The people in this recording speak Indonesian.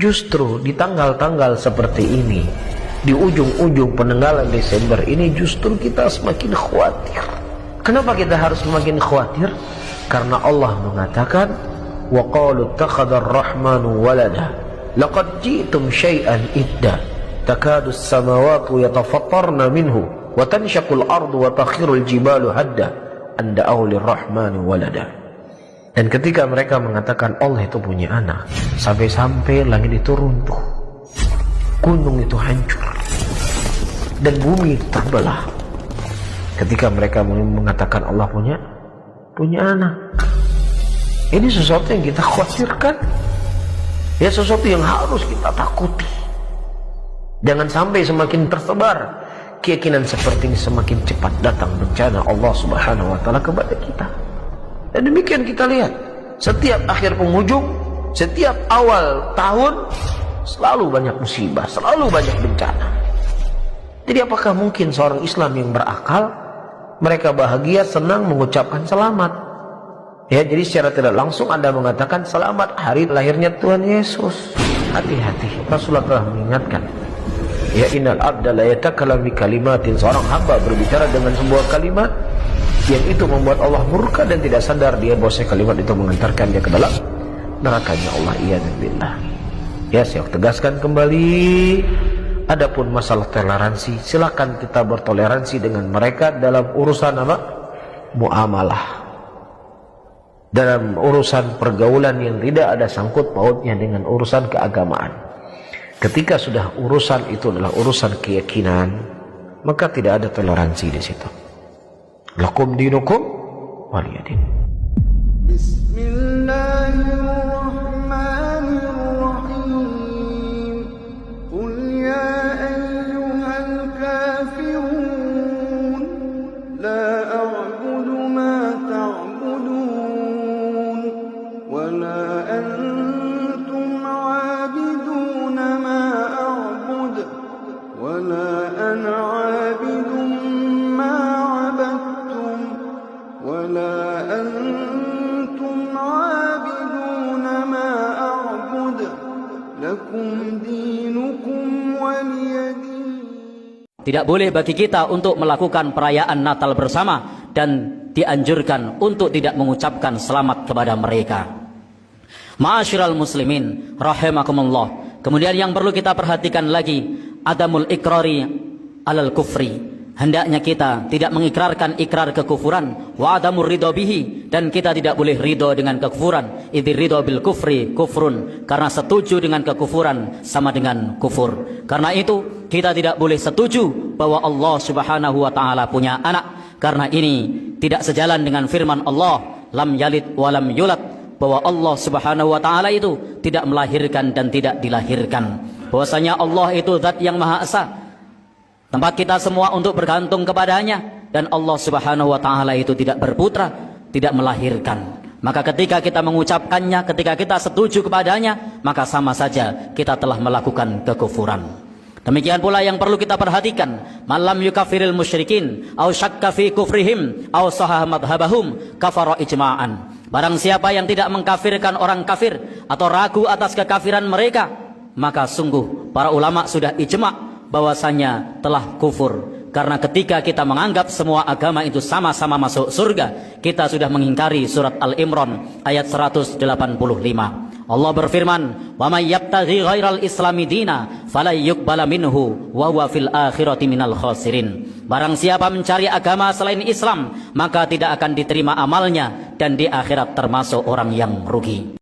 Justru di tanggal-tanggal seperti ini, di ujung-ujung penanggalan Desember ini, justru kita semakin khawatir. Kenapa kita harus semakin khawatir? Karena Allah mengatakan, wa qalu ittakhadha ar-rahmanu walada laqad ji'tum syai'an idda takadu as-samawati yatafattarna minhu wa tanshaqu al-ardu wa takhiru al-jibalu hadda an da'u lir-rahmani walada. Dan ketika mereka mengatakan Allah itu punya anak, sampai-sampai langit itu runtuh, gunung itu hancur, dan bumi terbelah. Ketika mereka mengatakan Allah punya anak, ini sesuatu yang kita khawatirkan, ya, sesuatu yang harus kita takuti. Jangan sampai semakin tersebar keyakinan seperti ini, semakin cepat datang bencana Allah Subhanahu wa Ta'ala kepada kita. Dan demikian kita lihat, setiap akhir penghujung, setiap awal tahun, selalu banyak musibah, selalu banyak bencana. Jadi apakah mungkin seorang Islam yang berakal, mereka bahagia, senang mengucapkan selamat? Ya, jadi secara tidak langsung Anda mengatakan selamat hari lahirnya Tuhan Yesus. Hati-hati, Rasulullah telah mengingatkan, ya, innal abda la yatakallamu bi kalimatin, seorang hamba berbicara dengan sebuah kalimat yang itu membuat Allah murka dan tidak sadar dia bahwa kalimat itu mengantarkan dia ke dalam nerakanya Allah. Iyadzubillah. Ya, saya tegaskan kembali, adapun masalah toleransi, silakan kita bertoleransi dengan mereka dalam urusan apa? Muamalah. Dalam urusan pergaulan yang tidak ada sangkut pautnya dengan urusan keagamaan. Ketika sudah urusan itu adalah urusan keyakinan, maka tidak ada toleransi di situ. Lakum dinukum waliyadin. Bismillahirrahmanirrahim. Qul ya ayyuhal kafirun la a'budu ma ta'budun wa la antum 'abiduna ma a'bud wa la ana 'abidun ma 'abadtum wa la antum 'abiduna ma a'bud lakum dinukum waliyadin. Tidak boleh bagi kita untuk melakukan perayaan Natal bersama, dan dianjurkan untuk tidak mengucapkan selamat kepada mereka. Ma'asyiral muslimin rahimakumullah. Kemudian yang perlu kita perhatikan lagi, adamul ikrari alal kufri. Hendaknya kita tidak mengikrarkan ikrar kekufuran, wa adamur ridho bihi, dan kita tidak boleh ridho dengan kekufuran. Idhir ridho bil kufri kufrun, karena setuju dengan kekufuran sama dengan kufur. Karena itu kita tidak boleh setuju bahwa Allah Subhanahu wa Ta'ala punya anak, karena ini tidak sejalan dengan firman Allah, lam yalid walam yulad, bahwa Allah Subhanahu wa Ta'ala itu tidak melahirkan dan tidak dilahirkan. Bahwasanya Allah itu zat yang maha esa, tempat kita semua untuk bergantung kepadanya, dan Allah Subhanahu wa Ta'ala itu tidak berputra, tidak melahirkan. Maka ketika kita mengucapkannya, ketika kita setuju kepadanya, maka sama saja kita telah melakukan kekufuran. Demikian pula yang perlu kita perhatikan, malam yukafiril musyrikin au syakka fi kufrihim au sahah madhabahum kafara ijma'an. Barang siapa yang tidak mengkafirkan orang kafir atau ragu atas kekafiran mereka, maka sungguh para ulama sudah ijma' bahwasanya telah kufur. Karena ketika kita menganggap semua agama itu sama-sama masuk surga, kita sudah mengingkari surat Al-Imran ayat 185. Allah berfirman, "Wa may yabtaghi ghairal islami dina fala yuqbala minhu wa huwa fil akhirati minal khasirin." Barang siapa mencari agama selain Islam, maka tidak akan diterima amalnya, dan di akhirat termasuk orang yang rugi.